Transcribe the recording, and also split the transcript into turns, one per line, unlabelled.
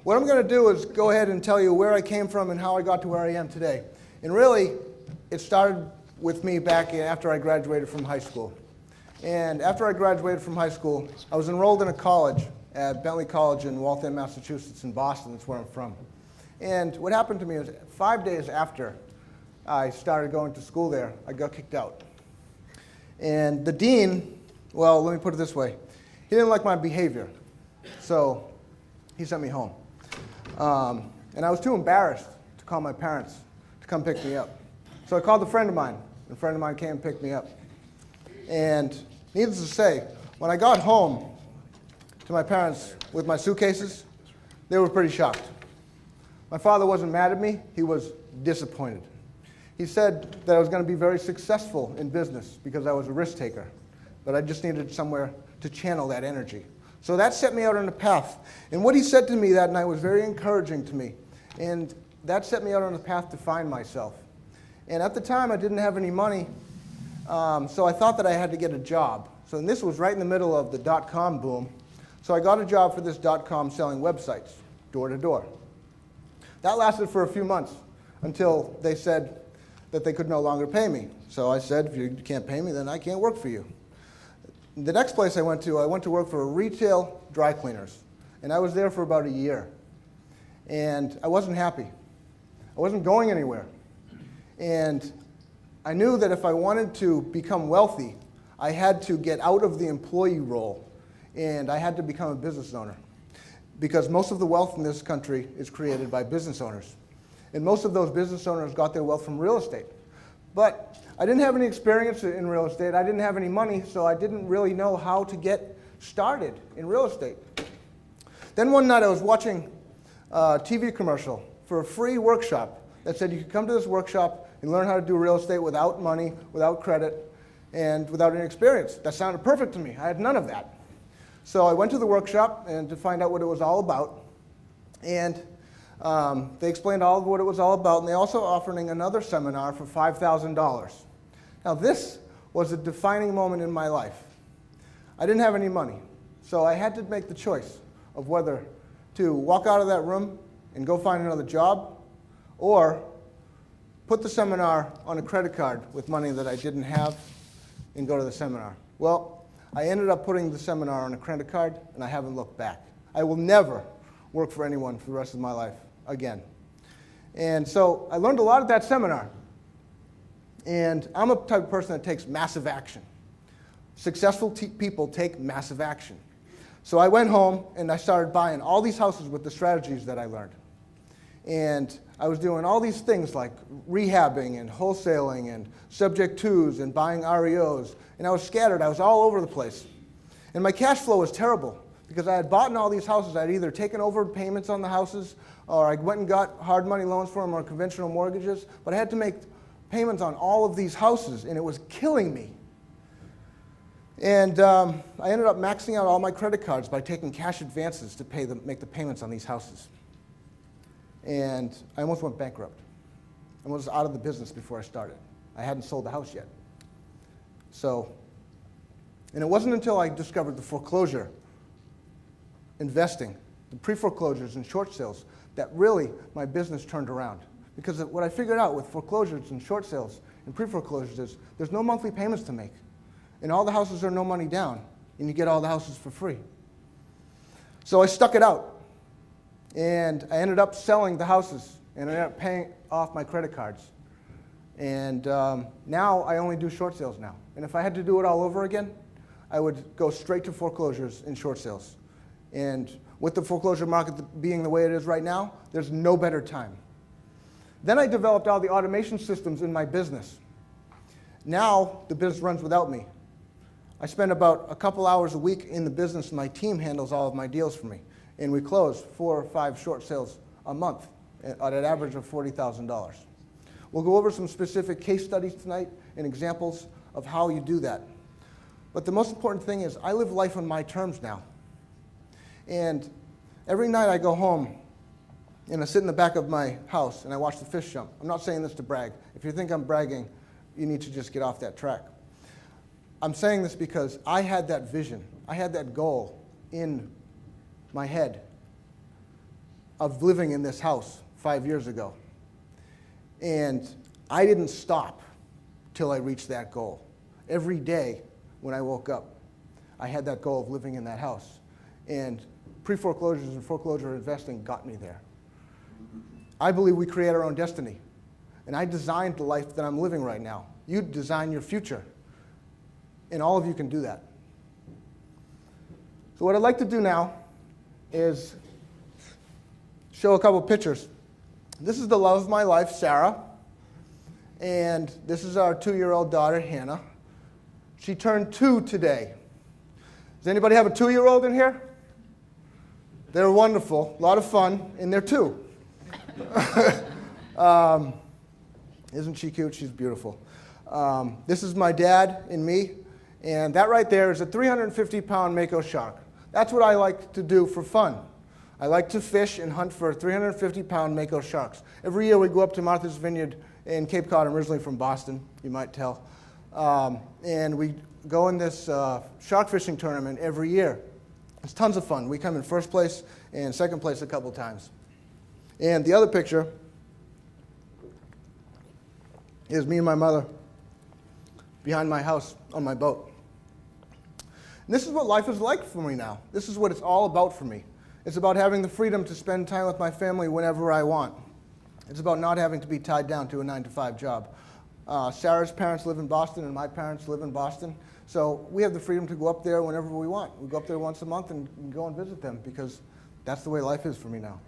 what I'm going to do is go ahead and tell you where I came from and how I got to where I am today. And really, it started with me back after I graduated from high school. And after I graduated from high school, I was enrolled in a college at Bentley College in Waltham, Massachusetts, in Boston. That's where I'm from. And what happened to me was 5 days after I started going to school there, I got kicked out. And the dean, well, let me put it this way. He didn't like my behavior, so he sent me home. And I was too embarrassed to call my parents to come pick me up. So I called a friend of mine, and a friend of mine came and picked me up. And needless to say, when I got home to my parents with my suitcases, they were pretty shocked. My father wasn't mad at me, he was disappointed. He said that I was going to be very successful in business because I was a risk taker, but I just needed somewhere to channel that energy. So that set me out on a path. And what he said to me that night was very encouraging to me. And that set me out on a path to find myself. And at the time, I didn't have any money, so I thought that I had to get a job. So this was right in the middle of the dot-com boom. So I got a job for this dot-com selling websites, door to door. That lasted for a few months until they said that they could no longer pay me. So I said, if you can't pay me, then I can't work for you. The next place I went to work for retail dry cleaners. And I was there for about a year. And I wasn't happy. I wasn't going anywhere. And I knew that if I wanted to become wealthy, I had to get out of the employee role. And I had to become a business owner. Because most of the wealth in this country is created by business owners. And most of those business owners got their wealth from real estate. But I didn't have any experience in real estate. I didn't have any money, so I didn't really know how to get started in real estate. Then one night I was watching a TV commercial for a free workshop that said you could come to this workshop and learn how to do real estate without money, without credit, and without any experience. That sounded perfect to me. I had none of that. So I went to the workshop and to find out what it was all about. And they explained all of what it was all about, and they also offered another seminar for $5,000. Now this was a defining moment in my life. I didn't have any money, so I had to make the choice of whether to walk out of that room and go find another job, or put the seminar on a credit card with money that I didn't have and go to the seminar. Well, I ended up putting the seminar on a credit card, and I haven't looked back. I will never work for anyone for the rest of my life again. And so I learned a lot at that seminar. And I'm a type of person that takes massive action. Successful people take massive action. So I went home and I started buying all these houses with the strategies that I learned. And I was doing all these things like rehabbing and wholesaling and subject twos and buying REOs. And I was scattered. I was all over the place. And my cash flow was terrible because I had bought in all these houses. I'd either taken over payments on the houses, or I went and got hard money loans for them or conventional mortgages. But I had to make payments on all of these houses, and it was killing me. And I ended up maxing out all my credit cards by taking cash advances to make the payments on these houses. And I almost went bankrupt. I was out of the business before I started. I hadn't sold the house yet. And it wasn't until I discovered the foreclosure investing, the pre-foreclosures and short sales, that really my business turned around. Because what I figured out with foreclosures and short sales and pre-foreclosures is there's no monthly payments to make. And all the houses are no money down, and you get all the houses for free. So I stuck it out. And I ended up selling the houses, and I ended up paying off my credit cards. And now I only do short sales now. And if I had to do it all over again, I would go straight to foreclosures and short sales. And with the foreclosure market being the way it is right now, there's no better time. Then I developed all the automation systems in my business. Now the business runs without me. I spend about a couple hours a week in the business, and my team handles all of my deals for me. And we close 4 or 5 short sales a month at an average of $40,000. We'll go over some specific case studies tonight and examples of how you do that. But the most important thing is I live life on my terms now. And every night I go home and I sit in the back of my house and I watch the fish jump. I'm not saying this to brag. If you think I'm bragging, you need to just get off that track. I'm saying this because I had that vision. I had that goal in my head of living in this house 5 years ago. And I didn't stop till I reached that goal. Every day when I woke up, I had that goal of living in that house. And pre-foreclosures and foreclosure investing got me there. I believe we create our own destiny. And I designed the life that I'm living right now. You design your future. And all of you can do that. So what I'd like to do now is show a couple pictures. This is the love of my life, Sarah. And this is our 2-year-old daughter, Hannah. She turned 2 today. Does anybody have a 2-year-old in here? They're wonderful, a lot of fun, and they're 2. Isn't she cute? She's beautiful. This is my dad and me, and that right there is a 350-pound mako shark. That's what I like to do for fun. I like to fish and hunt for 350-pound mako sharks. Every year we go up to Martha's Vineyard in Cape Cod. I'm originally from Boston, you might tell. And we go in this shark fishing tournament every year. It's tons of fun. We come in first place and second place a couple times. And the other picture is me and my mother behind my house on my boat. And this is what life is like for me now. This is what it's all about for me. It's about having the freedom to spend time with my family whenever I want. It's about not having to be tied down to a 9-to-5 job. Sarah's parents live in Boston and my parents live in Boston. So we have the freedom to go up there whenever we want. We go up there once a month and go and visit them because that's the way life is for me now.